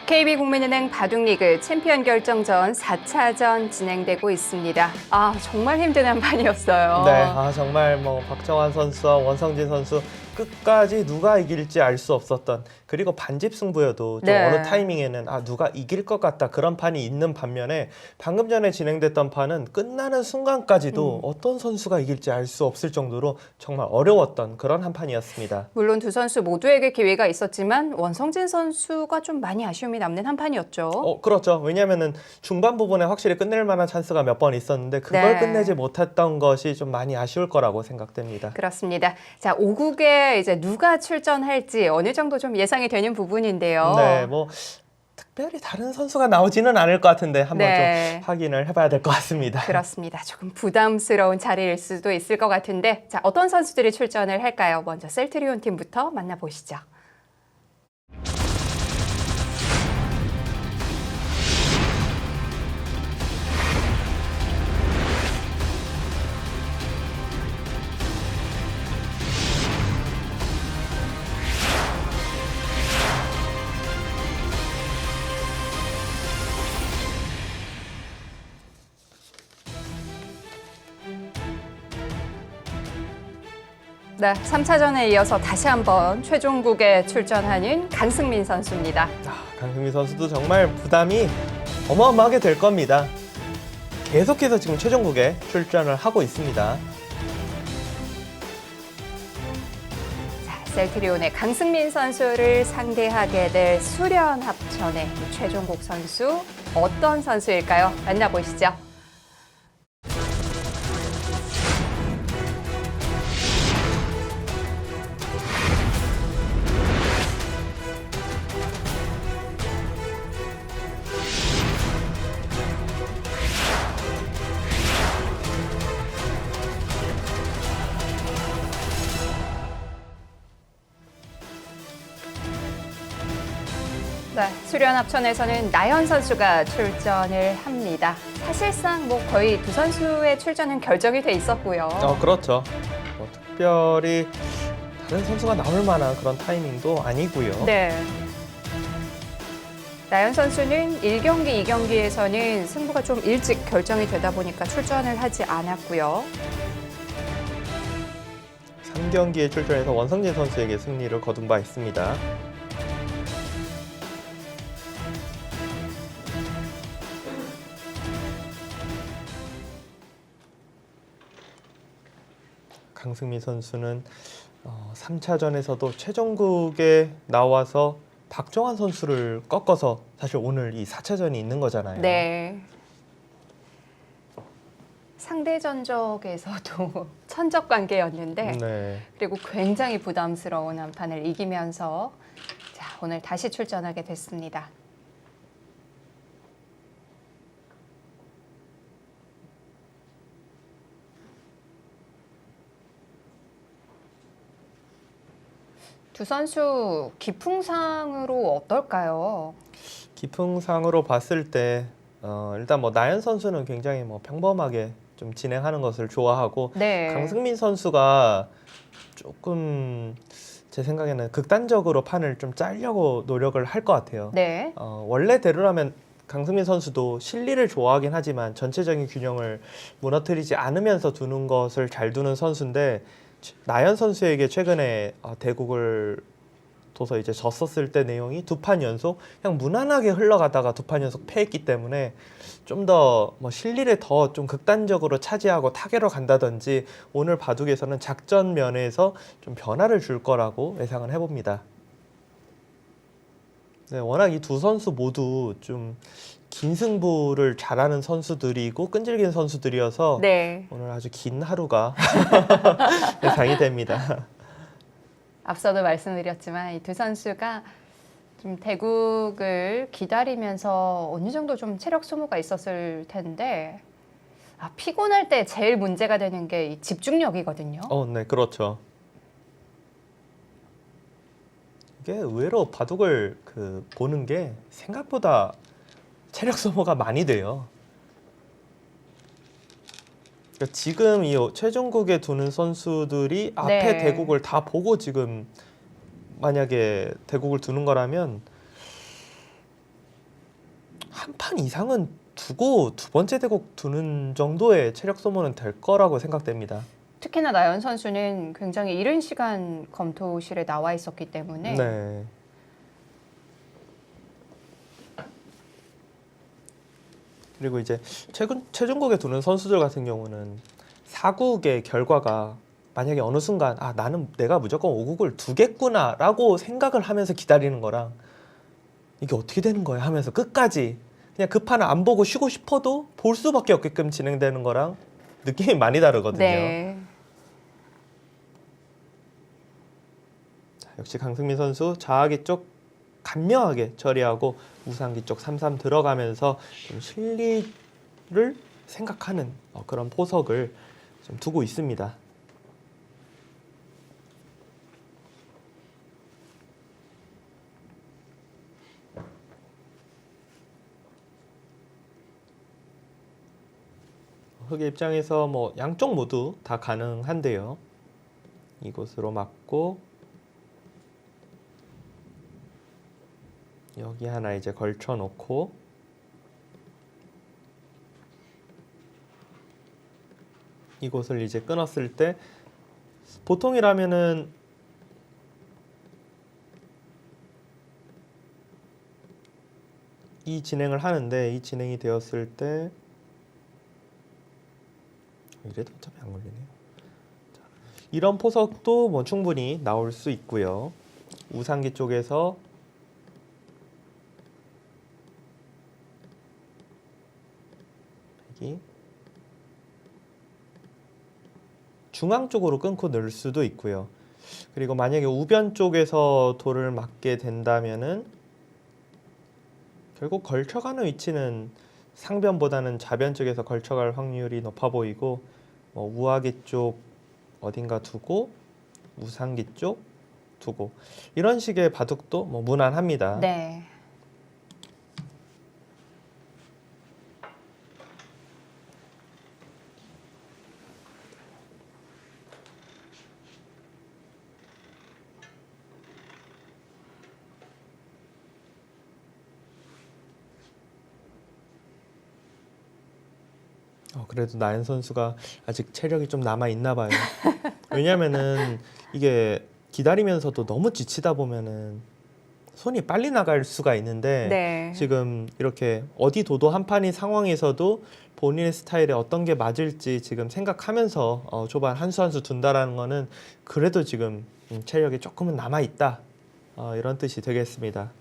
KB국민은행 바둑리그 챔피언 결정전 4차전 진행되고 있습니다. 정말 힘든 한판이었어요. 네, 정말 박정환 선수와 원성진 선수 끝까지 누가 이길지 알 수 없었던, 그리고 반집 승부여도 좀 네. 어느 타이밍에는 누가 이길 것 같다 그런 판이 있는 반면에, 방금 전에 진행됐던 판은 끝나는 순간까지도 어떤 선수가 이길지 알 수 없을 정도로 정말 어려웠던 그런 한 판이었습니다. 물론 두 선수 모두에게 기회가 있었지만 원성진 선수가 좀 많이 아쉬움이 남는 한판이었죠. 그렇죠. 왜냐하면은 중반 부분에 확실히 끝낼 만한 찬스가 몇 번 있었는데 그걸 네. 끝내지 못했던 것이 좀 많이 아쉬울 거라고 생각됩니다. 그렇습니다. 자, 5국에 이제 누가 출전할지 어느 정도 좀 예상이 되는 부분인데요. 네, 특별히 다른 선수가 나오지는 않을 것 같은데 한번 네. 좀 확인을 해봐야 될 것 같습니다. 그렇습니다. 조금 부담스러운 자리일 수도 있을 것 같은데, 자, 어떤 선수들이 출전을 할까요? 먼저 셀트리온 팀부터 만나보시죠. 네, 3차전에 이어서 다시 한번 최종국에 출전하는 강승민 선수입니다. 강승민 선수도 정말 부담이 어마어마하게 될 겁니다. 계속해서 지금 최종국에 출전을 하고 있습니다. 자, 셀트리온의 강승민 선수를 상대하게 될 수련합천의 최종국 선수, 어떤 선수일까요? 만나보시죠. 네, 수련합천에서는 나연 선수가 출전을 합니다. 사실상 거의 두 선수의 출전은 결정이 돼 있었고요. 그렇죠. 특별히 다른 선수가 나올 만한 그런 타이밍도 아니고요. 네. 나연 선수는 1경기, 2경기에서는 승부가 좀 일찍 결정이 되다 보니까 출전을 하지 않았고요. 3경기에 출전해서 원성진 선수에게 승리를 거둔 바 있습니다. 강승민 선수는 3차전에서도 최종국에 나와서 박정환 선수를 꺾어서 사실 오늘 이 4차전이 있는 거잖아요. 네. 상대 전적에서도 천적 관계였는데 네. 그리고 굉장히 부담스러운 한 판을 이기면서 자, 오늘 다시 출전하게 됐습니다. 두 선수 기풍상으로 어떨까요? 기풍상으로 봤을 때 일단 나연 선수는 굉장히 평범하게 좀 진행하는 것을 좋아하고, 네. 강승민 선수가 조금 제 생각에는 극단적으로 판을 좀 짜려고 노력을 할 것 같아요. 네. 원래대로라면 강승민 선수도 실리를 좋아하긴 하지만 전체적인 균형을 무너뜨리지 않으면서 두는 것을 잘 두는 선수인데, 나연 선수에게 최근에 대국을 둬서 이제 졌었을 때 내용이 두 판 연속 그냥 무난하게 흘러가다가 두 판 연속 패했기 때문에 좀 더 실리를 더 좀 극단적으로 차지하고 타계로 간다든지 오늘 바둑에서는 작전 면에서 좀 변화를 줄 거라고 예상을 해봅니다. 네, 워낙 이 두 선수 모두 좀 긴 승부를 잘하는 선수들이고 끈질긴 선수들이어서 네. 오늘 아주 긴 하루가 예상이 됩니다. 앞서도 말씀드렸지만 이 두 선수가 좀 대국을 기다리면서 어느 정도 좀 체력 소모가 있었을 텐데 피곤할 때 제일 문제가 되는 게 이 집중력이거든요. 네, 그렇죠. 이게 의외로 바둑을 보는 게 생각보다 체력 소모가 많이 돼요. 그러니까 지금 이 최종국에 두는 선수들이 앞에 네. 대국을 다 보고 지금 만약에 대국을 두는 거라면 한 판 이상은 두고 두 번째 대국 두는 정도의 체력 소모는 될 거라고 생각됩니다. 특히나 나연 선수는 굉장히 이른 시간 검토실에 나와 있었기 때문에 네. 그리고 이제 최종국에 두는 선수들 같은 경우는 4국의 결과가 만약에 어느 순간 아 나는 내가 무조건 5국을 두겠구나라고 생각을 하면서 기다리는 거랑 이게 어떻게 되는 거야 하면서 끝까지 그냥 그 판을 안 보고 쉬고 싶어도 볼 수밖에 없게끔 진행되는 거랑 느낌이 많이 다르거든요. 네. 자, 역시 강승민 선수 좌하기 쪽 간명하게 처리하고 우상기 쪽 3-3 들어가면서 좀 실리를 생각하는 그런 포석을 좀 두고 있습니다. 흑의 입장에서 뭐 양쪽 모두 다 가능한데요. 이곳으로 맞고 여기 하나 이제 걸쳐 놓고 이곳을 이제 끊었을 때 보통이라면은 이 진행을 하는데 이 진행이 되었을 때 이래도 어차피 안 걸리네요. 자, 이런 포석도 뭐 충분히 나올 수 있고요. 우상기 쪽에서 여기 중앙 쪽으로 끊고 넣을 수도 있고요. 그리고 만약에 우변 쪽에서 돌을 맞게 된다면은 결국 걸쳐가는 위치는 상변보다는 좌변 쪽에서 걸쳐갈 확률이 높아 보이고 우하기 쪽 어딘가 두고 우상기 쪽 두고 이런 식의 바둑도 뭐 무난합니다. 네. 그래도 나연 선수가 아직 체력이 좀 남아 있나 봐요. 왜냐면은 이게 기다리면서도 너무 지치다 보면은 손이 빨리 나갈 수가 있는데 네. 지금 이렇게 어디 도도 한 판이 상황에서도 본인의 스타일에 어떤 게 맞을지 지금 생각하면서 초반 한 수 한 수 둔다라는 거는 그래도 지금 체력이 조금은 남아 있다 이런 뜻이 되겠습니다.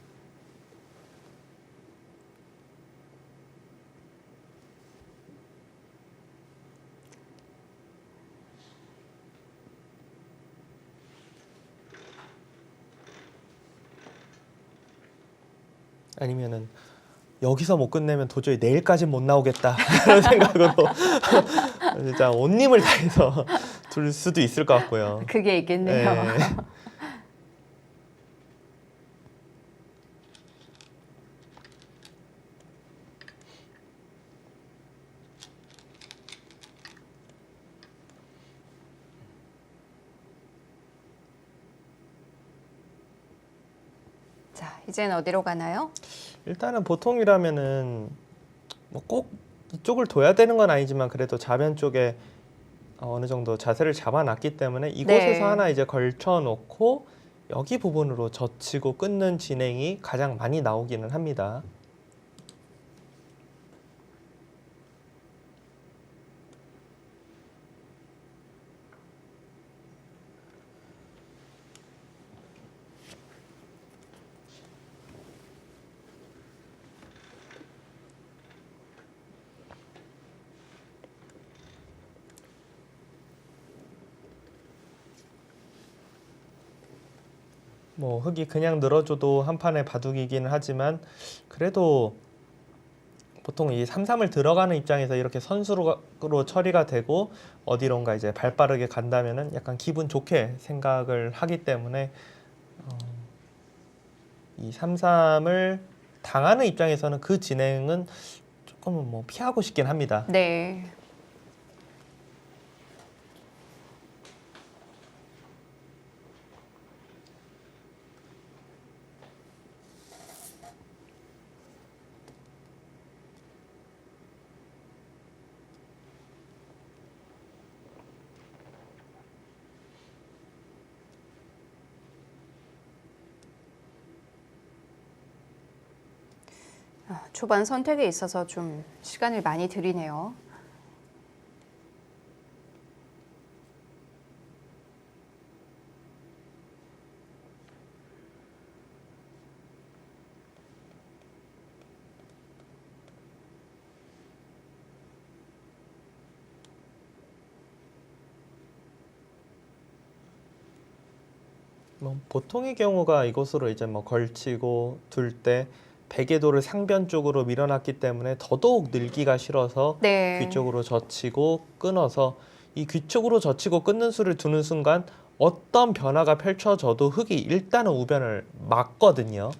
아니면은 여기서 못 끝내면 도저히 내일까지는 못 나오겠다 그런 생각으로 진짜 온 힘을 다해서 둘 수도 있을 것 같고요. 그게 있겠네요. 네. 자, 이제는 어디로 가나요? 일단은 보통이라면은 뭐 꼭 이쪽을 둬야 되는 건 아니지만 그래도 좌변 쪽에 어느 정도 자세를 잡아놨기 때문에 이곳에서 네. 하나 이제 걸쳐 놓고 여기 부분으로 젖히고 끊는 진행이 가장 많이 나오기는 합니다. 뭐 흙이 그냥 늘어줘도 한 판의 바둑이기는 하지만 그래도 보통 이 3-3을 들어가는 입장에서 이렇게 선수로 처리가 되고 어디론가 이제 발 빠르게 간다면은 약간 기분 좋게 생각을 하기 때문에 이 3-3을 당하는 입장에서는 그 진행은 조금은 뭐 피하고 싶긴 합니다. 네. 초반 선택에 있어서 좀 시간을 많이 들이네요. 뭐 보통의 경우가 이곳으로 이제 뭐 걸치고 둘 때 베개 돌을 상변 쪽으로 밀어놨기 때문에 더더욱 늘기가 싫어서 네. 귀 쪽으로 젖히고 끊어서 이 귀 쪽으로 젖히고 끊는 수를 두는 순간 어떤 변화가 펼쳐져도 흙이 일단은 우변을 막거든요.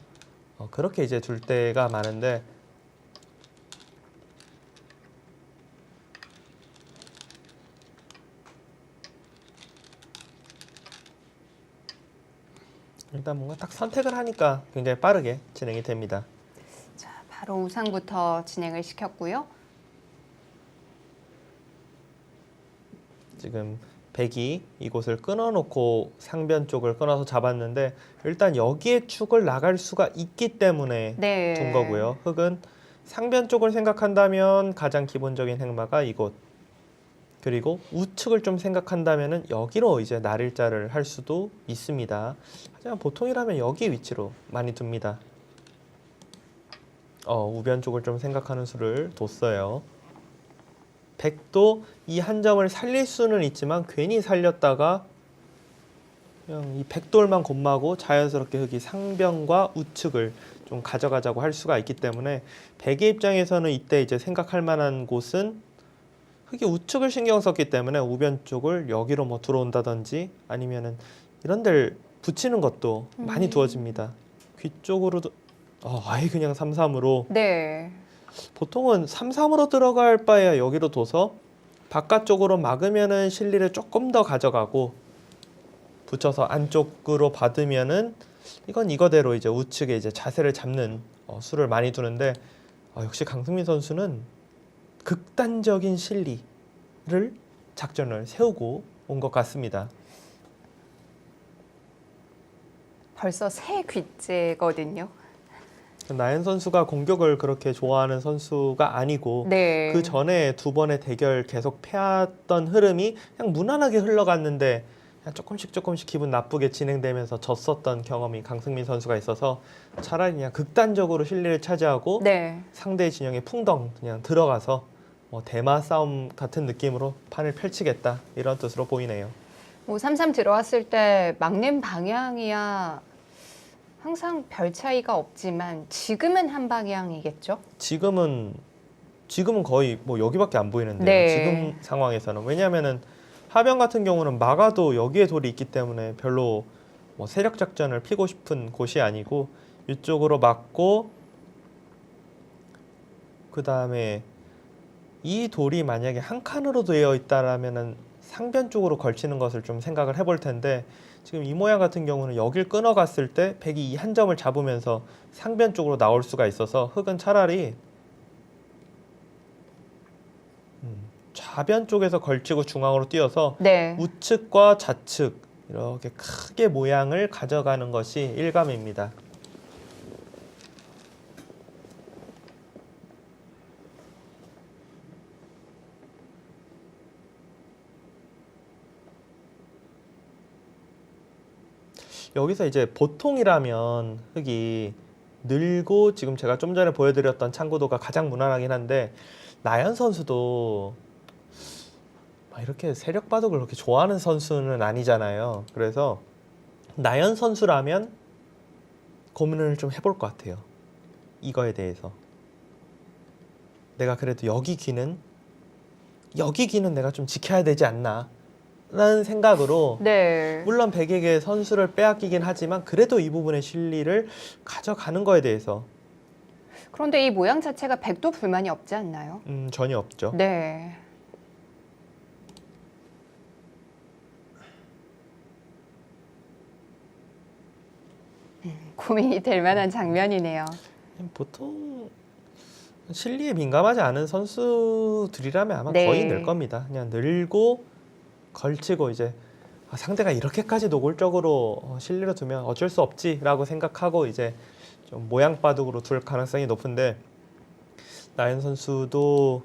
그렇게 이제 둘 때가 많은데 일단 뭔가 딱 선택을 하니까 굉장히 빠르게 진행이 됩니다. 자, 바로 우상부터 진행을 시켰고요. 지금 백이 이곳을 끊어놓고 상변 쪽을 끊어서 잡았는데 일단 여기에 축을 나갈 수가 있기 때문에 네. 둔 거고요. 흙은 상변 쪽을 생각한다면 가장 기본적인 행마가 이곳, 그리고 우측을 좀 생각한다면은 여기로 이제 날일자를 할 수도 있습니다. 하지만 보통이라면 여기 위치로 많이 둡니다. 우변 쪽을 좀 생각하는 수를 뒀어요. 백도 이 한 점을 살릴 수는 있지만 괜히 살렸다가 그냥 이 백돌만 god마고 자연스럽게 흙이 상변과 우측을 좀 가져가자고 할 수가 있기 때문에 백의 입장에서는 이때 이제 생각할 만한 곳은 흙이 우측을 신경 썼기 때문에 우변 쪽을 여기로 뭐 들어온다든지 아니면은 이런 데를 붙이는 것도 많이 두어집니다. 귀 쪽으로도 아예 그냥 3-3으로 네. 보통은 3-3으로 들어갈 바에야 여기로 둬서 바깥쪽으로 막으면은 실리를 조금 더 가져가고 붙여서 안쪽으로 받으면은 이건 이거대로 이제 우측에 이제 자세를 잡는 수를 많이 두는데 역시 강승민 선수는 극단적인 실리를 작전을 세우고 온 것 같습니다. 벌써 새 귀째거든요. 나연 선수가 공격을 그렇게 좋아하는 선수가 아니고 네. 그 전에 두 번의 대결 계속 패했던 흐름이 그냥 무난하게 흘러갔는데 그냥 조금씩 기분 나쁘게 진행되면서 졌었던 경험이 강승민 선수가 있어서 차라리 그냥 극단적으로 실리를 차지하고 네. 상대 진영에 풍덩 그냥 들어가서 대마 싸움 같은 느낌으로 판을 펼치겠다 이런 뜻으로 보이네요. 뭐 3-3 들어왔을 때 막는 방향이야 항상 별 차이가 없지만 지금은 한 방향이겠죠? 지금은 거의 뭐 여기밖에 안 보이는데요. 네. 지금 상황에서는 왜냐하면은 하변 같은 경우는 막아도 여기에 돌이 있기 때문에 별로 뭐 세력 작전을 피고 싶은 곳이 아니고 이쪽으로 막고 그 다음에 이 돌이 만약에 한 칸으로 되어 있다라면은 상변 쪽으로 걸치는 것을 좀 생각을 해볼 텐데 지금 이 모양 같은 경우는 여길 끊어갔을 때 백이 이 한 점을 잡으면서 상변 쪽으로 나올 수가 있어서 흙은 차라리 좌변 쪽에서 걸치고 중앙으로 뛰어서 네. 우측과 좌측 이렇게 크게 모양을 가져가는 것이 일감입니다. 여기서 이제 보통이라면 흙이 늘고 지금 제가 좀 전에 보여드렸던 창구도가 가장 무난하긴 한데 나연 선수도 막 이렇게 세력 바둑을 그렇게 좋아하는 선수는 아니잖아요. 그래서 나연 선수라면 고민을 좀 해볼 것 같아요. 이거에 대해서. 내가 그래도 여기 귀는 내가 좀 지켜야 되지 않나 라는 생각으로 네. 물론 백에게 선수를 빼앗기긴 하지만 그래도 이 부분의 실리를 가져가는 거에 대해서 그런데 이 모양 자체가 백도 불만이 없지 않나요? 전혀 없죠. 네. 고민이 될 만한 장면이네요. 보통 실리에 민감하지 않은 선수들이라면 아마 네. 거의 늘 겁니다. 그냥 늘고 걸치고 이제 상대가 이렇게까지 노골적으로 실리로 두면 어쩔 수 없지라고 생각하고 이제 좀 모양 바둑으로 둘 가능성이 높은데 나연 선수도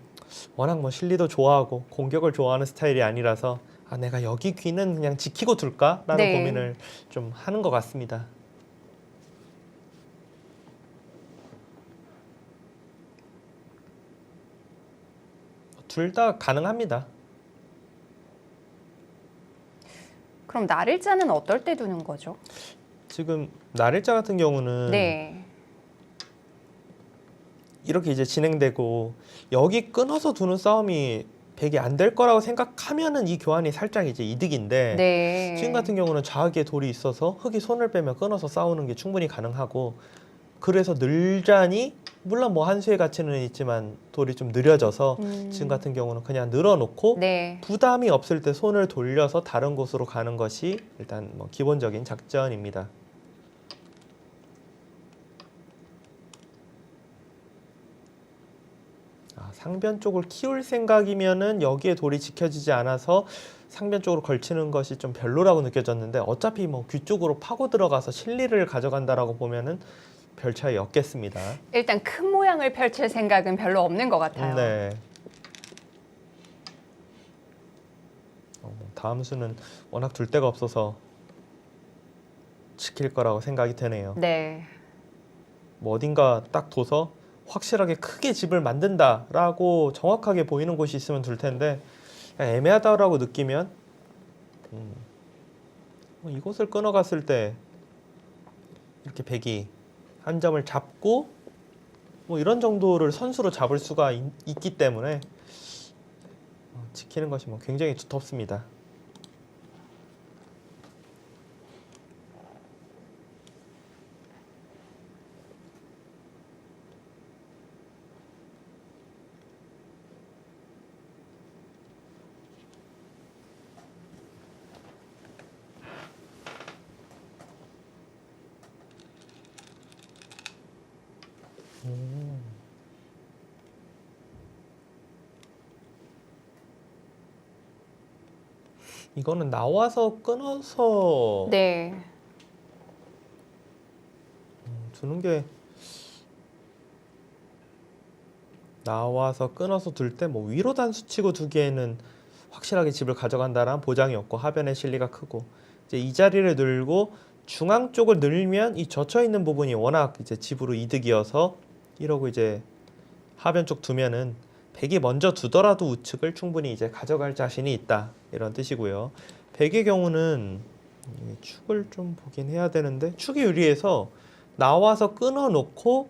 워낙 뭐 실리도 좋아하고 공격을 좋아하는 스타일이 아니라서 내가 여기 귀는 그냥 지키고 둘까라는 네. 고민을 좀 하는 것 같습니다. 둘 다 가능합니다. 그럼 날일자는 어떨 때 두는 거죠? 지금 날일자 같은 경우는 네. 이렇게 이제 진행되고 여기 끊어서 두는 싸움이 100이 안 될 거라고 생각하면은 이 교환이 살짝 이제 이득인데 네. 지금 같은 경우는 좌우에 돌이 있어서 흙이 손을 빼면 끊어서 싸우는 게 충분히 가능하고 그래서 늘자니 물론 뭐 한수의 가치는 있지만 돌이 좀 느려져서 지금 같은 경우는 그냥 늘어놓고 네. 부담이 없을 때 손을 돌려서 다른 곳으로 가는 것이 일단 뭐 기본적인 작전입니다. 상변 쪽을 키울 생각이면은 여기에 돌이 지켜지지 않아서 상변 쪽으로 걸치는 것이 좀 별로라고 느껴졌는데 어차피 뭐 귀 쪽으로 파고 들어가서 실리를 가져간다라고 보면은 별 차이 없겠습니다. 일단 큰 모양을 펼칠 생각은 별로 없는 것 같아요. 네. 다음 수는 워낙 둘 데가 없어서 지킬 거라고 생각이 되네요. 네. 뭐 어딘가 딱 둬서 확실하게 크게 집을 만든다라고 정확하게 보이는 곳이 있으면 둘 텐데 그냥 애매하다라고 느끼면 이곳을 끊어갔을 때 이렇게 백이 한 점을 잡고 뭐 이런 정도를 선수로 잡을 수가 있기 때문에 지키는 것이 뭐 굉장히 두텁습니다. 이거는 나와서 끊어서 네. 두는 게 나와서 끊어서 둘 때 뭐 위로 단수 치고 두기에는 확실하게 집을 가져간다는 보장이 없고 하변의 실리가 크고 이제 이 자리를 늘고 중앙 쪽을 늘면 이 젖혀 있는 부분이 워낙 이제 집으로 이득이어서 이러고 이제 하변 쪽 두면은 백이 먼저 두더라도 우측을 충분히 이제 가져갈 자신이 있다 이런 뜻이고요. 백의 경우는 축을 좀 보긴 해야 되는데 축이 유리해서 나와서 끊어 놓고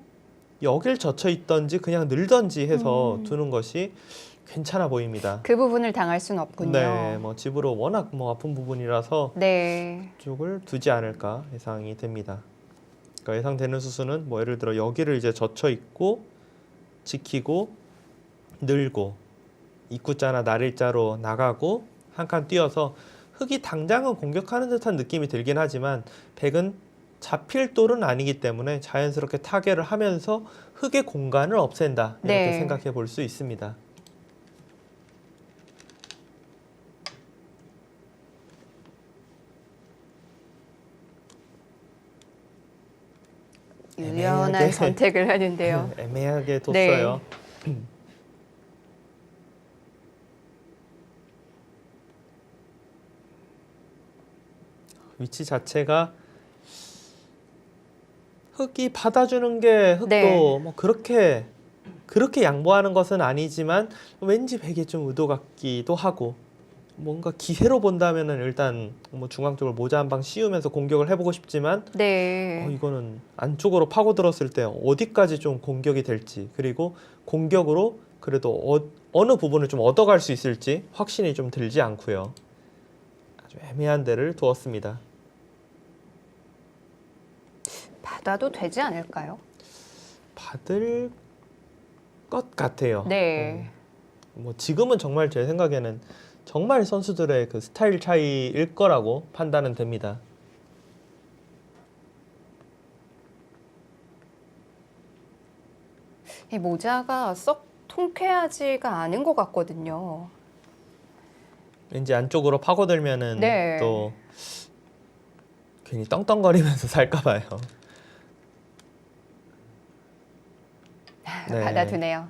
여길 젖혀 있던지 그냥 늘던지 해서 두는 것이 괜찮아 보입니다. 그 부분을 당할 수는 없군요. 네, 뭐 집으로 워낙 뭐 아픈 부분이라서 네. 쪽을 두지 않을까 예상이 됩니다. 그러니까 예상되는 수순은 뭐 예를 들어 여기를 이제 젖혀 있고 지키고 늘고 입구자나 날일자로 나가고 한 칸 뛰어서 흙이 당장은 공격하는 듯한 느낌이 들긴 하지만 백은 잡힐 돌은 아니기 때문에 자연스럽게 타결을 하면서 흙의 공간을 없앤다 이렇게 네. 생각해 볼 수 있습니다. 유연한 애매하게. 선택을 하는데요. 애매하게 뒀어요. 위치 자체가 흙이 받아주는 게 흙도 네. 뭐 그렇게 양보하는 것은 아니지만 왠지 백이 좀 의도 같기도 하고 뭔가 기세로 본다면은 일단 뭐 중앙 쪽을 모자 한 방 씌우면서 공격을 해보고 싶지만 네. 이거는 안쪽으로 파고들었을 때 어디까지 좀 공격이 될지 그리고 공격으로 그래도 어느 부분을 좀 얻어갈 수 있을지 확신이 좀 들지 않고요. 아주 애매한 데를 두었습니다. 받아도 되지 않을까요? 받을 것 같아요. 네. 뭐 지금은 정말 제 생각에는 정말 선수들의 그 스타일 차이일 거라고 판단은 됩니다. 이 모자가 썩 통쾌하지가 않은 것 같거든요. 왠지 안쪽으로 파고들면은 네. 또 괜히 떵떵거리면서 살까 봐요. 네. 받아두네요.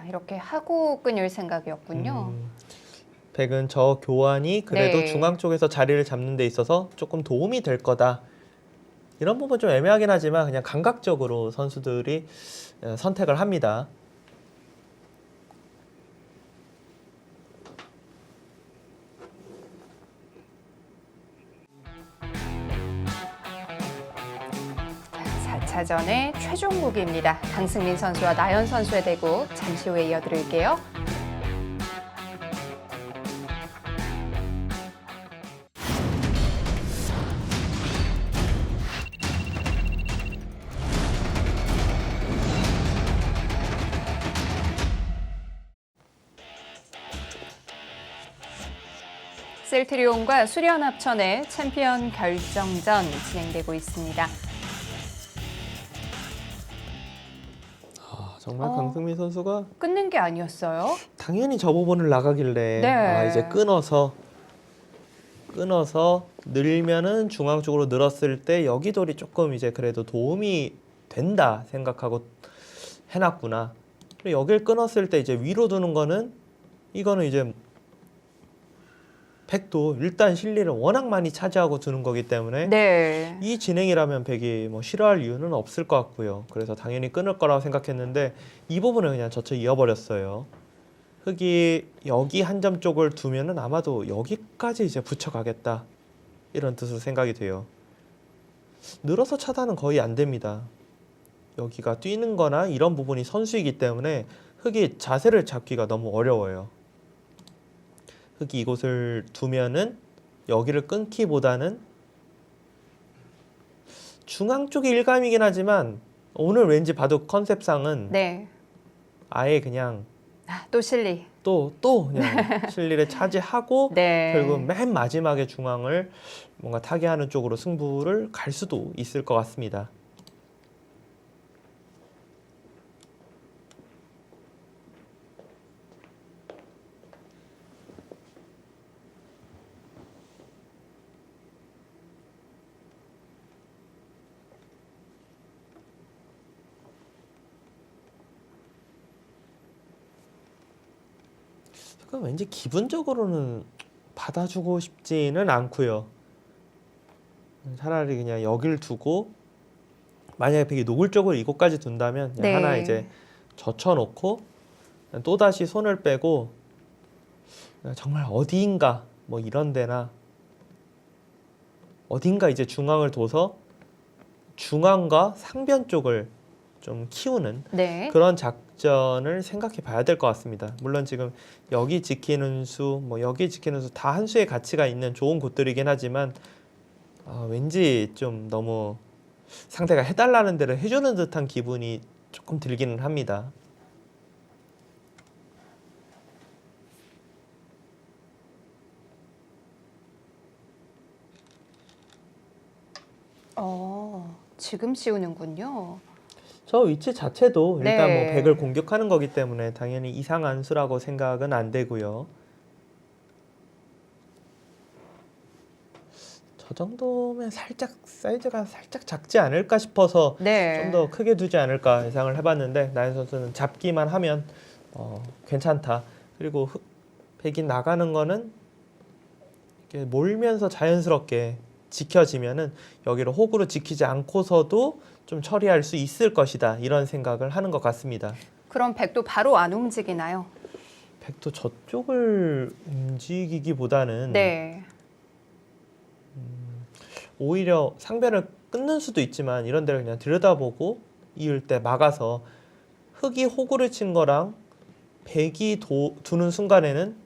이렇게 하고 끊을 생각이었군요. 백은 저 교환이 그래도 네. 중앙 쪽에서 자리를 잡는 데 있어서 조금 도움이 될 거다. 이런 부분 좀 애매하긴 하지만 그냥 감각적으로 선수들이 선택을 합니다. 자, 4차전의 최종국입니다. 강승민 선수와 나연 선수의 대국 잠시 후에 이어드릴게요. 셀트리온과 수련합천의 챔피언 결정전 진행되고 있습니다. 정말 강승민 선수가 끊는 게 아니었어요. 당연히 저 부분을 나가길래 네. 이제 끊어서 늘면은 중앙 쪽으로 늘었을 때 여기 돌이 조금 이제 그래도 도움이 된다 생각하고 해놨구나. 그리고 여길 끊었을 때 이제 위로 두는 거는 이거는 이제 백도 일단 실리를 워낙 많이 차지하고 두는 거기 때문에 네. 이 진행이라면 백이 뭐 싫어할 이유는 없을 것 같고요. 그래서 당연히 끊을 거라고 생각했는데 이 부분을 그냥 젖혀 이어버렸어요. 흑이 여기 한 점 쪽을 두면은 아마도 여기까지 이제 붙여가겠다 이런 뜻으로 생각이 돼요. 늘어서 차단은 거의 안 됩니다. 여기가 뛰는 거나 이런 부분이 선수이기 때문에 흑이 자세를 잡기가 너무 어려워요. 흑이 이곳을 두면은 여기를 끊기보다는 중앙 쪽이 일감이긴 하지만 오늘 왠지 봐도 컨셉상은 네. 아예 그냥 또 실리. 또 그냥 실리를 차지하고 네. 결국 맨 마지막에 중앙을 뭔가 타개하는 쪽으로 승부를 갈 수도 있을 것 같습니다. 그럼 왠지 기분적으로는 받아주고 싶지는 않고요. 차라리 그냥 여길 두고 만약에 백이 노을 쪽으로 이곳까지 둔다면 그냥 네. 하나 이제 젖혀놓고 또 다시 손을 빼고 정말 어디인가 뭐 이런 데나 어딘가 이제 중앙을 둬서 중앙과 상변 쪽을 좀 키우는 네. 그런 작전을 생각해 봐야 될 것 같습니다. 물론 지금 여기 지키는 수, 뭐 여기 지키는 수 다 한 수의 가치가 있는 좋은 곳들이긴 하지만 왠지 좀 너무 상대가 해달라는 대로 해주는 듯한 기분이 조금 들기는 합니다. 지금 씌우는군요. 저 위치 자체도 일단 네. 뭐 백을 공격하는 거기 때문에 당연히 이상한 수라고 생각은 안 되고요. 저 정도면 살짝 사이즈가 살짝 작지 않을까 싶어서 네. 좀 더 크게 두지 않을까 예상을 해봤는데 나연 선수는 잡기만 하면 괜찮다. 그리고 백이 나가는 거는 이렇게 몰면서 자연스럽게 지켜지면은 여기를 호구로 지키지 않고서도 좀 처리할 수 있을 것이다. 이런 생각을 하는 것 같습니다. 그럼 백도 바로 안 움직이나요? 백도 저쪽을 움직이기보다는 네. 오히려 상변을 끊는 수도 있지만 이런 데를 그냥 들여다보고 이을 때 막아서 흑이 호구를 친 거랑 백이 두는 순간에는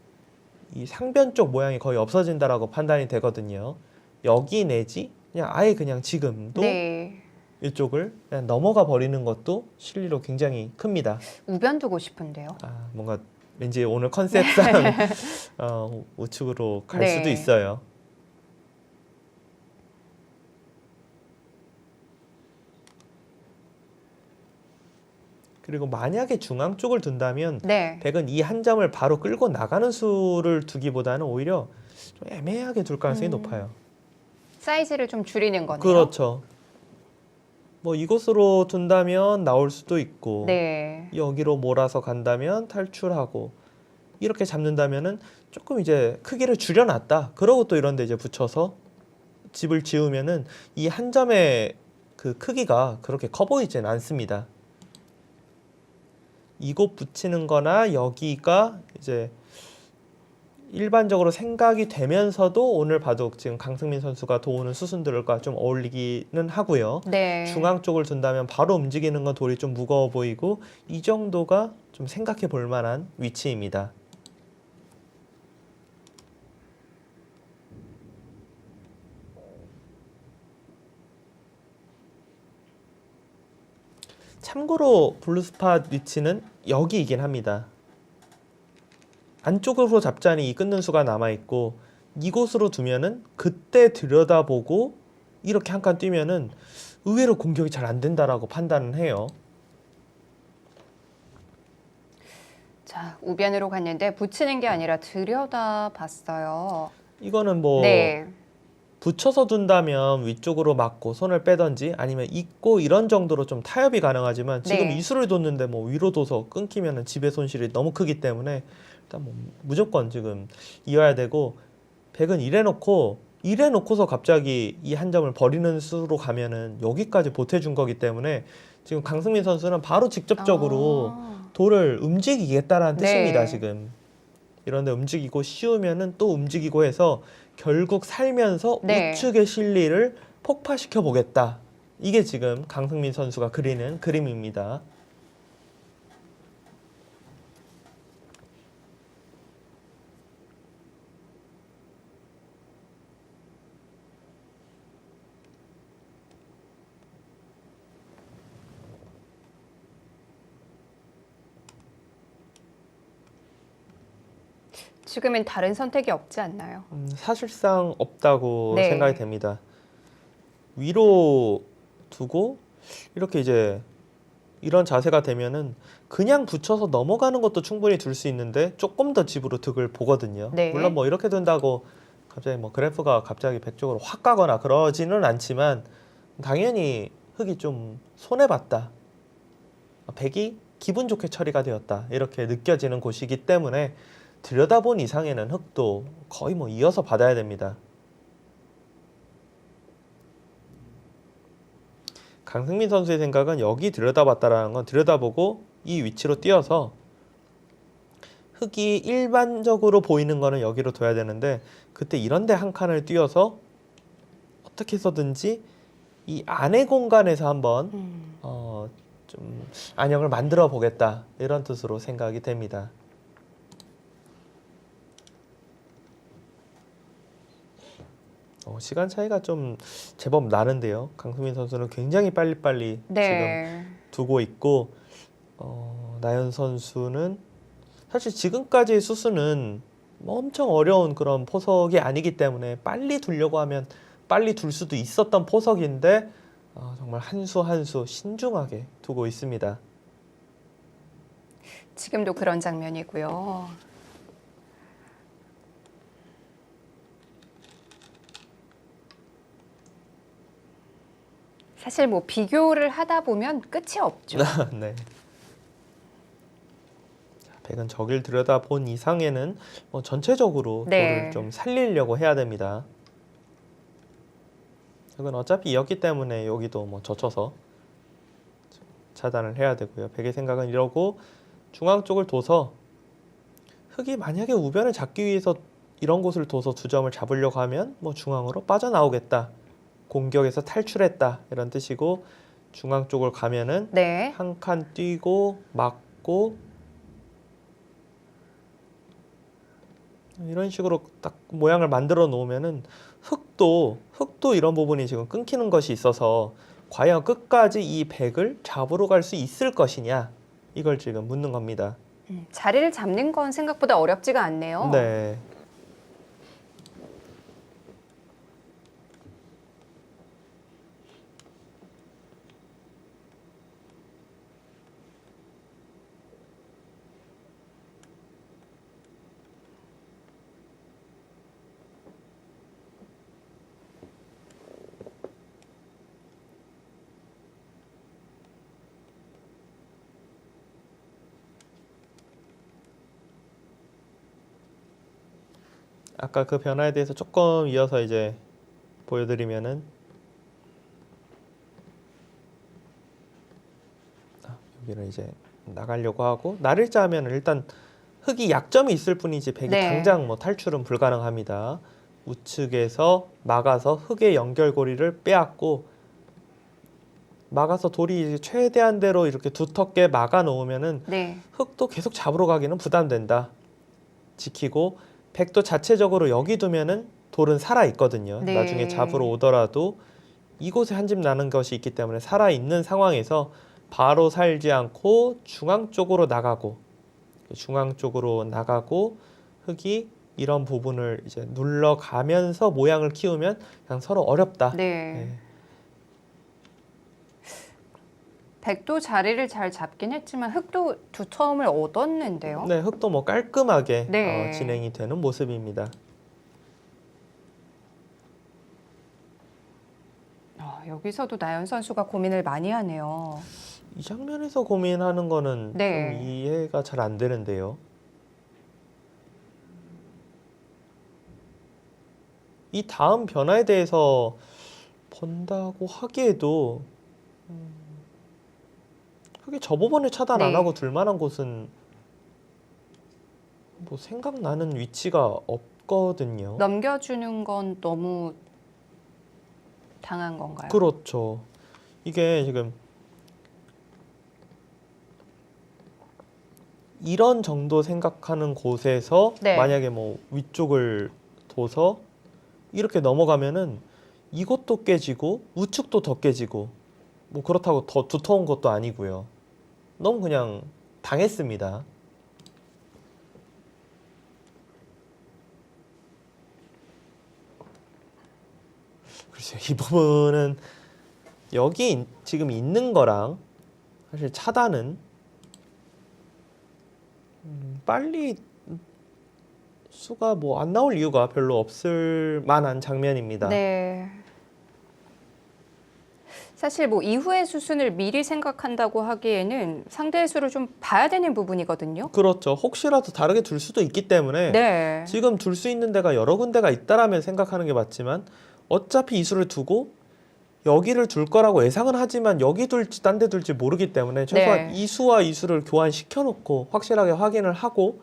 이 상변 쪽 모양이 거의 없어진다라고 판단이 되거든요. 여기 내지 그냥 아예 그냥 지금도 네. 이쪽을 그냥 넘어가 버리는 것도 실리로 굉장히 큽니다. 우변 두고 싶은데요. 뭔가 왠지 오늘 컨셉상 우측으로 갈 네. 수도 있어요. 그리고 만약에 중앙 쪽을 둔다면 네. 백은 이 한 점을 바로 끌고 나가는 수를 두기보다는 오히려 좀 애매하게 둘 가능성이 높아요. 사이즈를 좀 줄이는 거네요. 그렇죠. 뭐 이곳으로 둔다면 나올 수도 있고 네. 여기로 몰아서 간다면 탈출하고 이렇게 잡는다면은 조금 이제 크기를 줄여놨다. 그러고 또 이런 데 이제 붙여서 집을 지으면은 이 한 점의 그 크기가 그렇게 커 보이진 않습니다. 이곳 붙이는 거나 여기가 이제 일반적으로 생각이 되면서도 오늘 바둑 지금 강승민 선수가 도우는 수순들과 좀 어울리기는 하고요. 네. 중앙 쪽을 둔다면 바로 움직이는 건 돌이 좀 무거워 보이고 이 정도가 좀 생각해 볼 만한 위치입니다. 참고로 블루스팟 위치는 여기이긴 합니다. 안쪽으로 잡자니 이 끊는 수가 남아있고 이곳으로 두면은 그때 들여다보고 이렇게 한 칸 뛰면은 의외로 공격이 잘 안 된다라고 판단은 해요. 자, 우변으로 갔는데 붙이는 게 아니라 들여다 봤어요. 이거는 뭐 네. 붙여서 둔다면 위쪽으로 막고 손을 빼던지 아니면 잇고 이런 정도로 좀 타협이 가능하지만 지금 네. 이수를 뒀는데 뭐 위로 둬서 끊기면은 지배 손실이 너무 크기 때문에 일단 뭐 무조건 지금 이어야 되고 백은 이래 놓고서 갑자기 이 한 점을 버리는 수로 가면은 여기까지 보태준 거기 때문에 지금 강승민 선수는 바로 직접적으로 돌을 움직이겠다라는 네. 뜻입니다. 지금 이런데 움직이고 씌우면은 또 움직이고 해서 결국 살면서 네. 우측의 실리를 폭파시켜 보겠다. 이게 지금 강승민 선수가 그리는 그림입니다. 지금은 다른 선택이 없지 않나요? 사실상 없다고 네. 생각이 됩니다. 위로 두고 이렇게 이제 이런 자세가 되면은 그냥 붙여서 넘어가는 것도 충분히 둘 수 있는데 조금 더 집으로 득을 보거든요. 네. 물론 뭐 이렇게 된다고 갑자기 뭐 그래프가 갑자기 백 쪽으로 확 가거나 그러지는 않지만 당연히 흑이 좀 손해봤다. 백이 기분 좋게 처리가 되었다. 이렇게 느껴지는 곳이기 때문에 들여다본 이상에는 흑도 거의 뭐 이어서 받아야 됩니다. 강승민 선수의 생각은 여기 들여다봤다라는 건 들여다보고 이 위치로 뛰어서 흑이 일반적으로 보이는 거는 여기로 둬야 되는데 그때 이런데 한 칸을 뛰어서 어떻게 해서든지 이 안의 공간에서 한번 좀 안역을 만들어 보겠다 이런 뜻으로 생각이 됩니다. 시간 차이가 좀 제법 나는데요. 강승민 선수는 굉장히 빨리빨리 네. 지금 두고 있고 나연 선수는 사실 지금까지의 수수는 뭐 엄청 어려운 그런 포석이 아니기 때문에 빨리 두려고 하면 빨리 둘 수도 있었던 포석인데 정말 한 수 한 수 신중하게 두고 있습니다. 지금도 그런 장면이고요. 사실 뭐 비교를 하다 보면 끝이 없죠. 네. 백은 저길 들여다본 이상에는 전체적으로 네. 돌을 좀 살리려고 해야 됩니다. 백은 어차피 이었기 때문에 여기도 뭐 젖혀서 차단을 해야 되고요. 백의 생각은 이러고 중앙 쪽을 둬서 흑이 만약에 우변을 잡기 위해서 이런 곳을 둬서 두 점을 잡으려고 하면 뭐 중앙으로 빠져나오겠다. 공격에서 탈출했다. 이런 뜻이고 중앙 쪽을 가면은 네. 한 칸 뛰고 막고 이런 식으로 딱 모양을 만들어 놓으면은 흑도 이런 부분이 지금 끊기는 것이 있어서 과연 끝까지 이 백을 잡으러 갈 수 있을 것이냐 이걸 지금 묻는 겁니다. 자리를 잡는 건 생각보다 어렵지가 않네요. 네. 아까 그 변화에 대해서 조금 이어서 이제 보여드리면은 여기를 이제 나가려고 하고 날일자 하면은 일단 흙이 약점이 있을 뿐이지 백이 네. 당장 뭐 탈출은 불가능합니다. 우측에서 막아서 흙의 연결고리를 빼앗고 막아서 돌이 이제 최대한대로 이렇게 두텁게 막아 놓으면은 네. 흙도 계속 잡으러 가기는 부담된다. 지키고 백도 자체적으로 여기 두면은 돌은 살아 있거든요. 네. 나중에 잡으러 오더라도 이곳에 한 집 나는 것이 있기 때문에 살아 있는 상황에서 바로 살지 않고 중앙 쪽으로 나가고 흙이 이런 부분을 이제 눌러가면서 모양을 키우면 그냥 서로 어렵다. 네. 네. 백도 자리를 잘 잡긴 했지만 흙도 두터움을 얻었는데요. 네, 흙도 뭐 깔끔하게 네. 진행이 되는 모습입니다. 여기서도 나연 선수가 고민을 많이 하네요. 이 장면에서 고민하는 거는 네. 좀 이해가 잘 안 되는데요. 이 다음 변화에 대해서 본다고 하기에도 그게 저번에 차단 안 네. 하고 둘만한 곳은 뭐 생각나는 위치가 없거든요. 넘겨주는 건 너무 당한 건가요? 그렇죠. 이게 지금 이런 정도 생각하는 곳에서 네. 만약에 뭐 위쪽을 둬서 이렇게 넘어가면은 이것도 깨지고 우측도 더 깨지고 뭐 그렇다고 더 두터운 것도 아니고요. 너무 그냥 당했습니다. 글쎄요, 이 부분은 여기 지금 있는 거랑 사실 차단은 빨리 수가 뭐 안 나올 이유가 별로 없을 만한 장면입니다. 네. 사실 뭐 이후의 수순을 미리 생각한다고 하기에는 상대의 수를 좀 봐야 되는 부분이거든요. 그렇죠. 혹시라도 다르게 둘 수도 있기 때문에 네. 지금 둘 수 있는 데가 여러 군데가 있다라면 생각하는 게 맞지만 어차피 이 수를 두고 여기를 둘 거라고 예상은 하지만 여기 둘지 딴 데 둘지 모르기 때문에 최소한 네. 이 수와 이 수를 교환시켜 놓고 확실하게 확인을 하고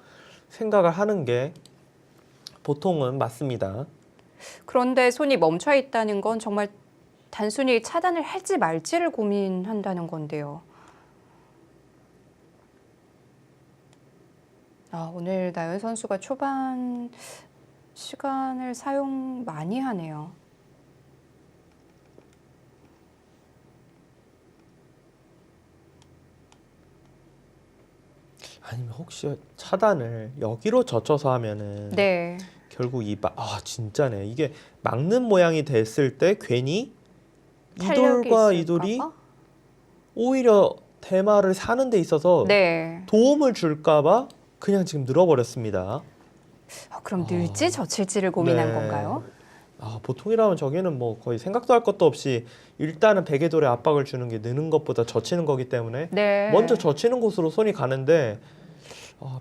생각을 하는 게 보통은 맞습니다. 그런데 손이 멈춰 있다는 건 정말 단순히 차단을 할지 말지를 고민한다는 건데요. 오늘 나연 선수가 초반 시간을 사용 많이 하네요. 아니면 혹시 차단을 여기로 젖혀서 하면은 네. 결국 진짜네. 이게 막는 모양이 됐을 때 괜히 이 탄력이 돌과 이 있을까 돌이 봐? 오히려 대마를 사는 데 있어서 네. 도움을 줄까봐 그냥 지금 늘어버렸습니다. 그럼 늘지 젖힐지를 고민한 네. 건가요? 보통이라면 저기는 뭐 거의 생각도 할 것도 없이 일단은 베개 돌에 압박을 주는 게 느는 것보다 젖히는 거기 때문에 네. 먼저 젖히는 곳으로 손이 가는데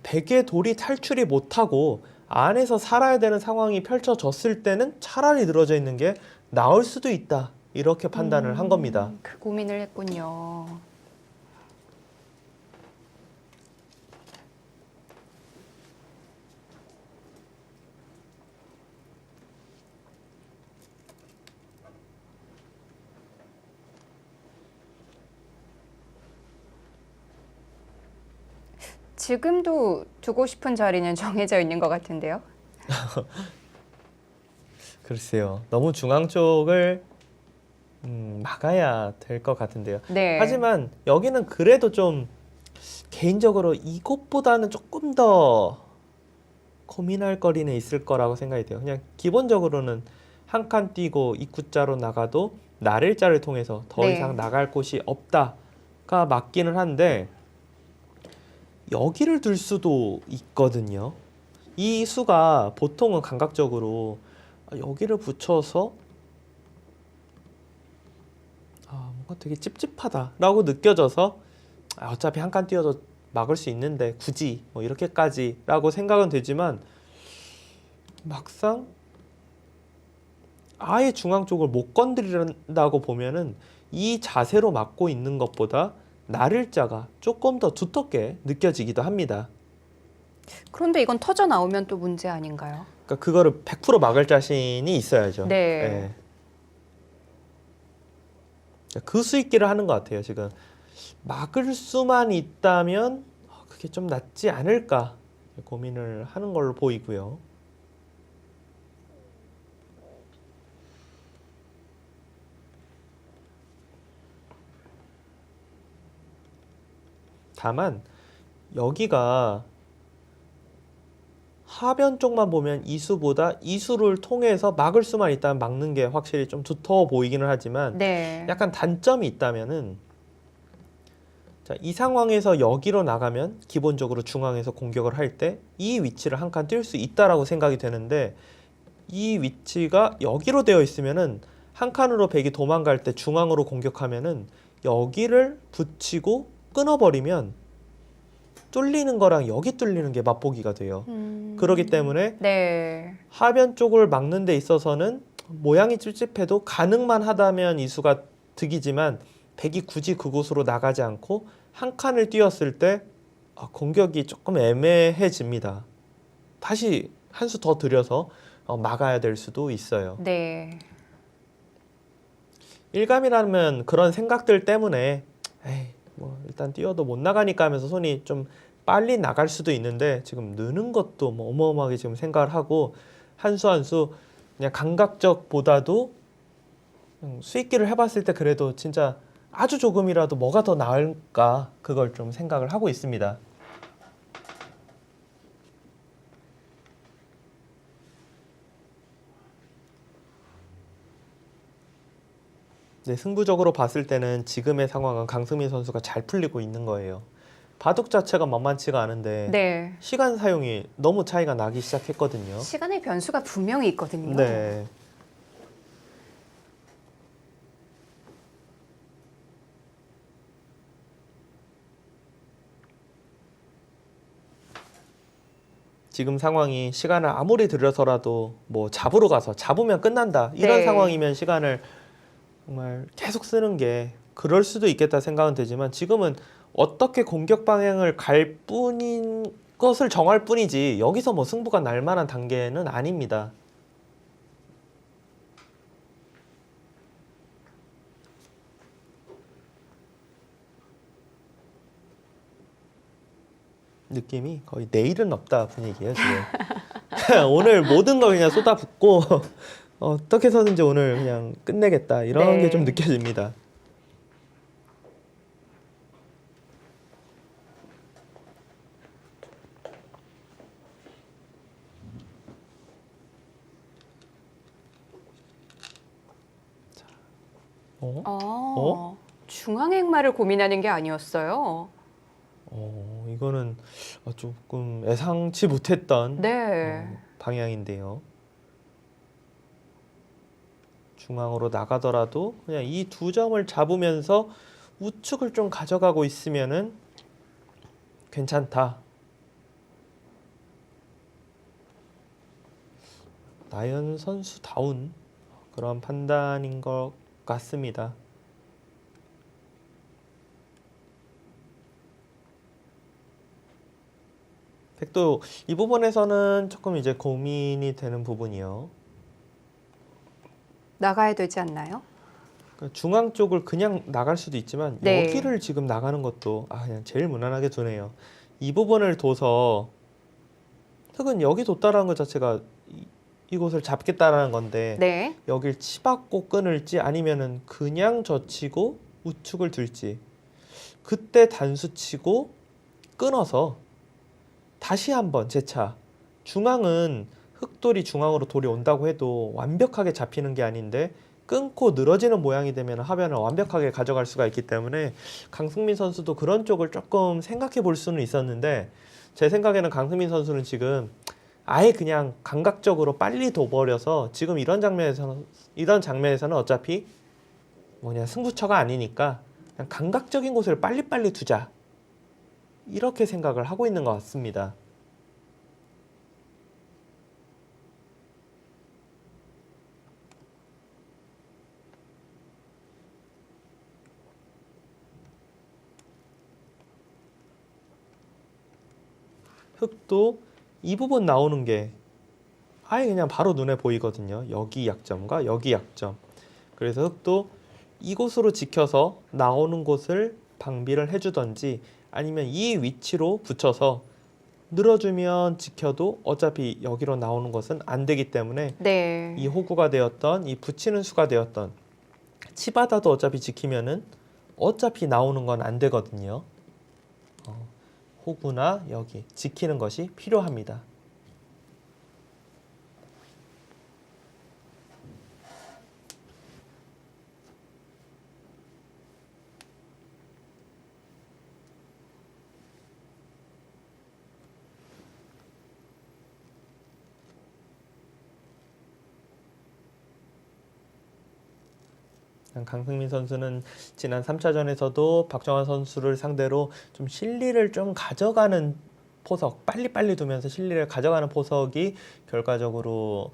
베개 돌이 탈출이 못하고 안에서 살아야 되는 상황이 펼쳐졌을 때는 차라리 늘어져 있는 게 나을 수도 있다. 이렇게 판단을 한 겁니다. 그 고민을 했군요. 지금도 두고 싶은 자리는 정해져 있는 것 같은데요. 글쎄요. 너무 중앙 쪽을 막아야 될 것 같은데요. 네. 하지만 여기는 그래도 좀 개인적으로 이것보다는 조금 더 고민할 거리는 있을 거라고 생각이 돼요. 그냥 기본적으로는 한 칸 띄고 입구자로 나가도 날일자를 통해서 더 네. 이상 나갈 곳이 없다가 맞기는 한데 여기를 둘 수도 있거든요. 이 수가 보통은 감각적으로 여기를 붙여서 뭔가 되게 찝찝하다라고 느껴져서 어차피 한 칸 띄어도 막을 수 있는데 굳이 뭐 이렇게까지라고 생각은 되지만 막상 아예 중앙 쪽을 못 건드린다고 보면은 이 자세로 막고 있는 것보다 날일자가 조금 더 두텁게 느껴지기도 합니다. 그런데 이건 터져 나오면 또 문제 아닌가요? 그러니까 그거를 100% 막을 자신이 있어야죠. 네. 그 수익기를 하는 것 같아요. 지금 막을 수만 있다면 그게 좀 낫지 않을까 고민을 하는 걸로 보이고요. 다만 여기가 하변 쪽만 보면 이수보다 이수를 통해서 막을 수만 있다면 막는 게 확실히 좀 두터워 보이기는 하지만 네. 약간 단점이 있다면은 자, 이 상황에서 여기로 나가면 기본적으로 중앙에서 공격을 할 때 이 위치를 한 칸 뛸 수 있다라고 생각이 되는데 이 위치가 여기로 되어 있으면은 한 칸으로 백이 도망갈 때 중앙으로 공격하면은 여기를 붙이고 끊어버리면 뚫리는 거랑 여기 뚫리는 게 맛보기가 돼요. 그렇기 때문에 네. 하변 쪽을 막는 데 있어서는 모양이 찝찝해도 가능만 하다면 이수가 득이지만 백이 굳이 그곳으로 나가지 않고 한 칸을 띄었을 때 공격이 조금 애매해집니다. 다시 한 수 더 들여서 막아야 될 수도 있어요. 네. 일감이라면 그런 생각들 때문에 에이, 뭐 일단 뛰어도 못 나가니까 하면서 손이 좀 빨리 나갈 수도 있는데 지금 느는 것도 뭐 어마어마하게 지금 생각을 하고 한 수 한 수 그냥 감각적보다도 수익기를 해봤을 때 그래도 진짜 아주 조금이라도 뭐가 더 나을까 그걸 좀 생각을 하고 있습니다. 네, 승부적으로 봤을 때는 지금의 상황은 강승민 선수가 잘 풀리고 있는 거예요. 바둑 자체가 만만치가 않은데 네. 시간 사용이 너무 차이가 나기 시작했거든요. 시간의 변수가 분명히 있거든요. 네. 지금 상황이 시간을 아무리 들여서라도 뭐 잡으러 가서 잡으면 끝난다 이런 네. 상황이면 시간을 정말 계속 쓰는 게 그럴 수도 있겠다 생각은 되지만 지금은 어떻게 공격 방향을 갈 뿐인 것을 정할 뿐이지 여기서 뭐 승부가 날 만한 단계는 아닙니다. 느낌이 거의 내일은 없다 분위기예요 지금. 오늘 모든 걸 그냥 쏟아붓고 어떻게 해서든지 오늘 그냥 끝내겠다 이런 네. 게 좀 느껴집니다. 중앙행마를 고민하는 게 아니었어요. 이거는 조금 예상치 못했던 네. 방향인데요. 중앙으로 나가더라도 그냥 이 두 점을 잡으면서 우측을 좀 가져가고 있으면은 괜찮다. 나연 선수다운 그런 판단인 것 같습니다. 백도 이 부분에서는 조금 이제 고민이 되는 부분이요. 나가야 되지 않나요? 그러니까 중앙 쪽을 그냥 나갈 수도 있지만 네. 여기를 지금 나가는 것도 그냥 제일 무난하게 두네요. 이 부분을 둬서 흙은 여기 뒀다라는 것 자체가 이곳을 잡겠다라는 건데 네. 여길 치받고 끊을지 아니면은 그냥 젖히고 우측을 둘지 그때 단수 치고 끊어서 다시 한번 재차 중앙은 흑돌이 중앙으로 돌이 온다고 해도 완벽하게 잡히는 게 아닌데 끊고 늘어지는 모양이 되면 하변을 완벽하게 가져갈 수가 있기 때문에 강승민 선수도 그런 쪽을 조금 생각해 볼 수는 있었는데 제 생각에는 강승민 선수는 지금 아예 그냥 감각적으로 빨리 둬버려서 지금 이런 장면에서는 어차피 승부처가 아니니까 그냥 감각적인 곳을 빨리빨리 두자 이렇게 생각을 하고 있는 것 같습니다. 흑도 이 부분 나오는 게 아예 그냥 바로 눈에 보이거든요. 여기 약점과 여기 약점. 그래서 흑도 이곳으로 지켜서 나오는 곳을 방비를 해주던지 아니면 이 위치로 붙여서 늘어주면 지켜도 어차피 여기로 나오는 것은 안 되기 때문에 네. 이 호구가 되었던 이 붙이는 수가 되었던 치받아도 어차피 지키면은 어차피 나오는 건 안 되거든요. 호구나 여기 지키는 것이 필요합니다. 강승민 선수는 지난 3차전에서도 박정환 선수를 상대로 좀 실리를 좀 가져가는 포석, 빨리빨리 두면서 실리를 가져가는 포석이 결과적으로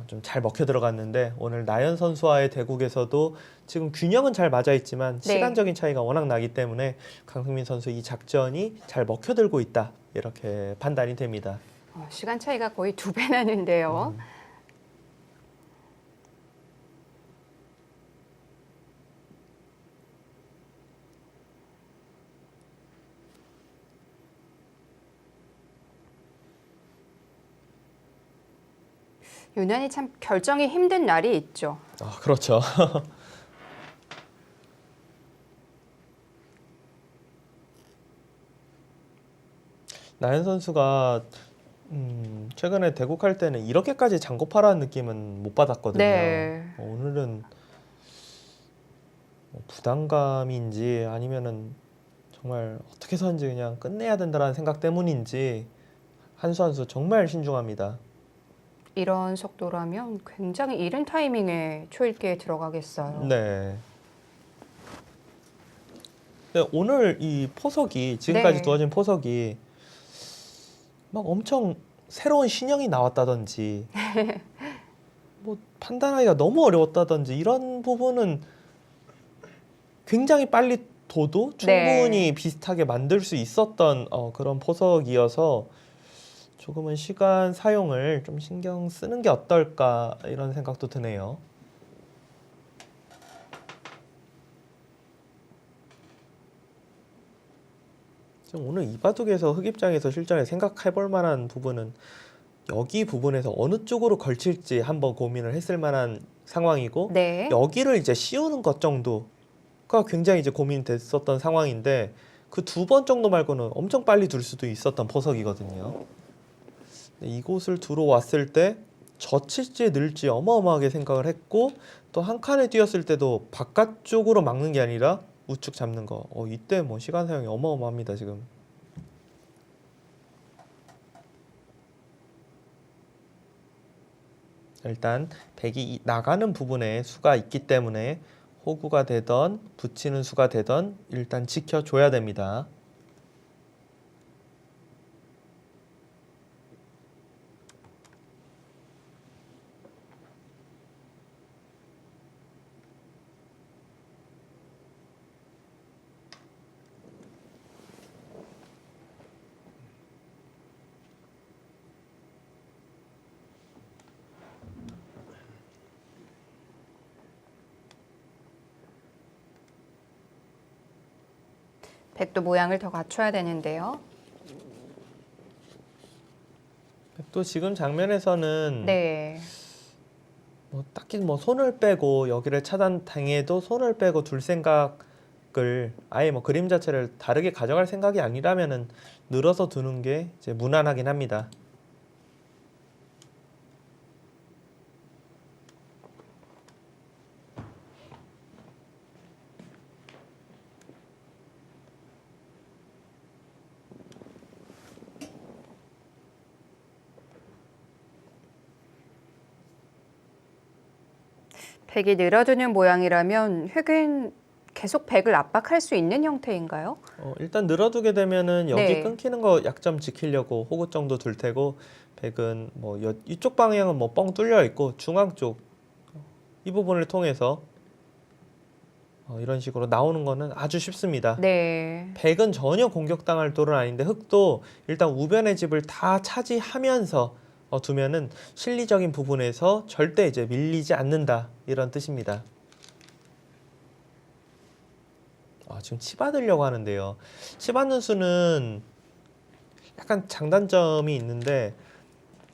좀 잘 먹혀 들어갔는데 오늘 나연 선수와의 대국에서도 지금 균형은 잘 맞아 있지만 네. 시간적인 차이가 워낙 나기 때문에 강승민 선수 이 작전이 잘 먹혀들고 있다 이렇게 판단이 됩니다. 시간 차이가 거의 2배 나는데요. 유난히 참 결정이 힘든 날이 있죠. 그렇죠. 나연 선수가 최근에 대국할 때는 이렇게까지 장고파라는 느낌은 못 받았거든요. 네. 오늘은 부담감인지 아니면은 정말 어떻게 해서든지 그냥 끝내야 된다라는 생각 때문인지 한 수 한 수 정말 신중합니다. 이런 속도라면 굉장히 이른 타이밍에 초읽기에 들어가겠어요. 네. 근데 오늘 이 포석이 지금까지 네. 두어진 포석이 막 엄청 새로운 신형이 나왔다든지 뭐 판단하기가 너무 어려웠다든지 이런 부분은 굉장히 빨리 둬도 충분히 네. 비슷하게 만들 수 있었던 그런 포석이어서 조금은 시간 사용을 좀 신경 쓰는 게 어떨까 이런 생각도 드네요. 지금 오늘 이바둑에서 흑 입장에서 실전에 생각해 볼 만한 부분은 여기 부분에서 어느 쪽으로 걸칠지 한번 고민을 했을 만한 상황이고 네. 여기를 이제 씌우는 것 정도가 굉장히 이제 고민됐었던 상황인데 그 2번 정도 말고는 엄청 빨리 둘 수도 있었던 포석이거든요. 이곳을 들어왔을 때 젖힐지 늘지 어마어마하게 생각을 했고 또 한 칸에 뛰었을 때도 바깥쪽으로 막는 게 아니라 우측 잡는 거. 이때 뭐 시간 사용이 어마어마합니다 지금. 일단 백이 나가는 부분에 수가 있기 때문에 호구가 되던 붙이는 수가 되던 일단 지켜줘야 됩니다. 백도 모양을 더 갖춰야 되는데요. 또 지금 장면에서는 네. 뭐 딱히 뭐 손을 빼고 여기를 차단당해도 손을 빼고 둘 생각을 아예 뭐 그림 자체를 다르게 가져갈 생각이 아니라면은 늘어서 두는 게 이제 무난하긴 합니다. 백이 늘어두는 모양이라면 흑은 계속 백을 압박할 수 있는 형태인가요? 일단 늘어두게 되면은 여기 네. 끊기는 거 약점 지키려고 호구 정도 둘 테고 백은 뭐 이쪽 방향은 뭐 뻥 뚫려 있고 중앙 쪽 이 부분을 통해서 이런 식으로 나오는 거는 아주 쉽습니다. 네. 백은 전혀 공격당할 돌은 아닌데 흑도 일단 우변의 집을 다 차지하면서 두면은 실리적인 부분에서 절대 이제 밀리지 않는다 이런 뜻입니다. 지금 치받으려고 하는데요. 치받는 수는 약간 장단점이 있는데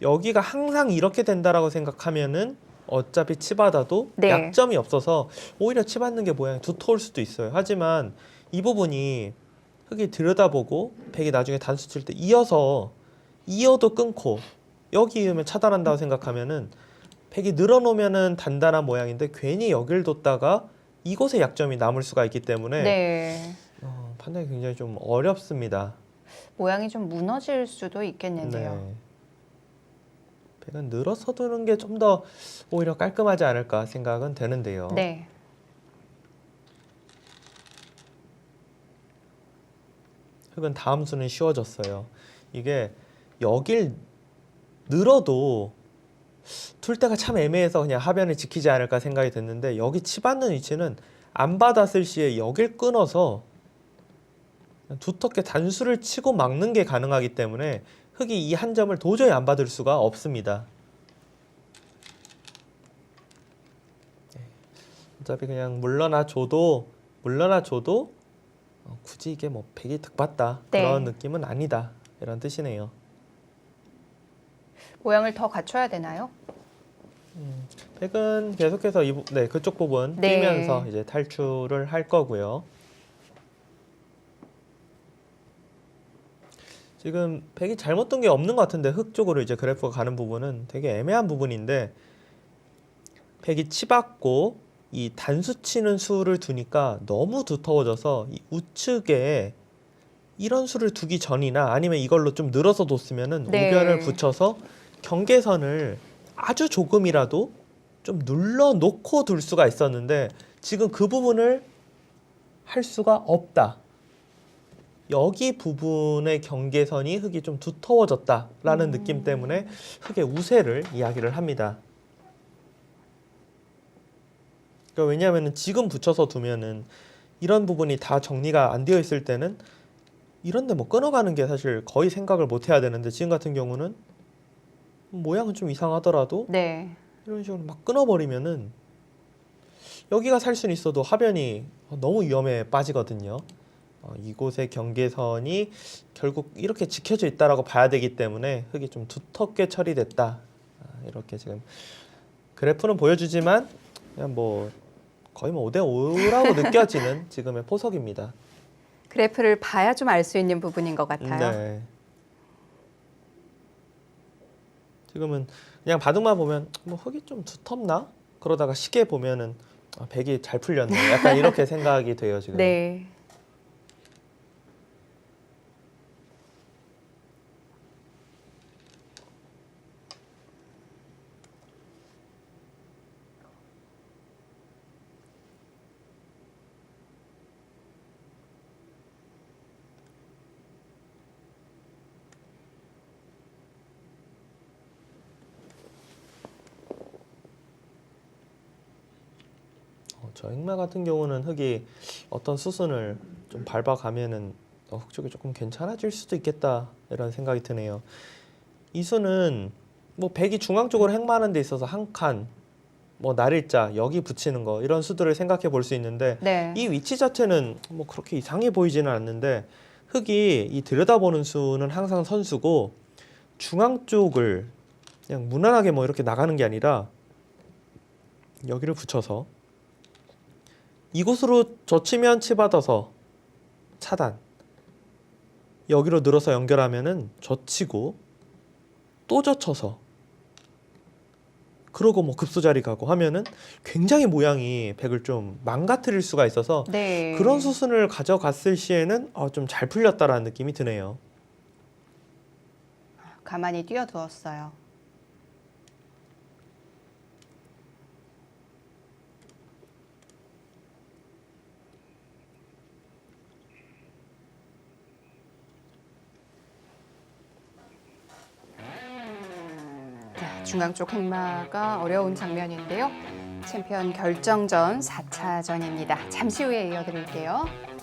여기가 항상 이렇게 된다라고 생각하면은 어차피 치받아도 네. 약점이 없어서 오히려 치받는 게 모양이 두터울 수도 있어요. 하지만 이 부분이 흙이 들여다보고 백이 나중에 단수 칠 때 이어도 끊고 여기 이으면 차단한다고 생각하면은 백이 늘어놓으면은 단단한 모양인데 괜히 여길 뒀다가 이곳에 약점이 남을 수가 있기 때문에 네. 판단이 굉장히 좀 어렵습니다. 모양이 좀 무너질 수도 있겠는데요. 네. 백은 늘어서 두는 게 좀 더 오히려 깔끔하지 않을까 생각은 되는데요. 네. 흑은 다음 수는 쉬워졌어요. 이게 여길 늘어도 둘 때가 참 애매해서 그냥 하변을 지키지 않을까 생각이 됐는데 여기 치받는 위치는 안 받았을 시에 여길 끊어서 두텁게 단수를 치고 막는 게 가능하기 때문에 흑이 이 한 점을 도저히 안 받을 수가 없습니다. 어차피 그냥 물러나 줘도 굳이 이게 뭐 백이 득봤다 네. 그런 느낌은 아니다 이런 뜻이네요. 모양을 더 갖춰야 되나요? 백은 계속해서 그쪽 부분 네. 뛰면서 이제 탈출을 할 거고요. 지금 백이 잘못 둔 게 없는 것 같은데 흑 쪽으로 이제 그래프가 가는 부분은 되게 애매한 부분인데 백이 치받고 이 단수 치는 수를 두니까 너무 두터워져서 이 우측에 이런 수를 두기 전이나 아니면 이걸로 좀 늘어서 뒀으면은 네. 우변을 붙여서 경계선을 아주 조금이라도 좀 눌러놓고 둘 수가 있었는데 지금 그 부분을 할 수가 없다. 여기 부분의 경계선이 흙이 좀 두터워졌다라는 느낌 때문에 흙의 우세를 이야기를 합니다. 그러니까 왜냐하면 지금 붙여서 두면은 이런 부분이 다 정리가 안 되어 있을 때는 이런데 뭐 끊어가는 게 사실 거의 생각을 못 해야 되는데 지금 같은 경우는 모양은 좀 이상하더라도 네. 이런 식으로 막 끊어버리면은 여기가 살 수는 있어도 하변이 너무 위험에 빠지거든요. 이곳의 경계선이 결국 이렇게 지켜져 있다라고 봐야 되기 때문에 흙이 좀 두텁게 처리됐다. 이렇게 지금 그래프는 보여주지만 그냥 뭐 거의 뭐 5대5라고 느껴지는 지금의 포석입니다. 그래프를 봐야 좀 알 수 있는 부분인 것 같아요. 네. 지금은 그냥 바둑만 보면 뭐 흙이 좀 두텁나? 그러다가 시계 보면은 백이 잘 풀렸네. 약간 이렇게 생각이 돼요 지금. 네. 저 흑마 같은 경우는 흙이 어떤 수순을 좀 밟아가면은 흙 쪽이 조금 괜찮아질 수도 있겠다 이런 생각이 드네요. 이 수는 뭐 백이 중앙 쪽으로 행마하는 데 있어서 한 칸, 뭐 날일자 여기 붙이는 거 이런 수들을 생각해 볼 수 있는데 네. 이 위치 자체는 뭐 그렇게 이상해 보이지는 않는데 흙이 이 들여다보는 수는 항상 선수고 중앙 쪽을 그냥 무난하게 뭐 이렇게 나가는 게 아니라 여기를 붙여서 이곳으로 젖히면 치받아서 차단. 여기로 늘어서 연결하면은 젖히고 또 젖혀서 그러고 뭐 급소자리 가고 하면은 굉장히 모양이 백을 좀 망가뜨릴 수가 있어서 네. 그런 수순을 가져갔을 시에는 좀 잘 풀렸다라는 느낌이 드네요. 가만히 띄워두었어요. 자, 중앙 쪽 흑마가 어려운 장면인데요. 챔피언 결정전 4차전입니다. 잠시 후에 이어드릴게요.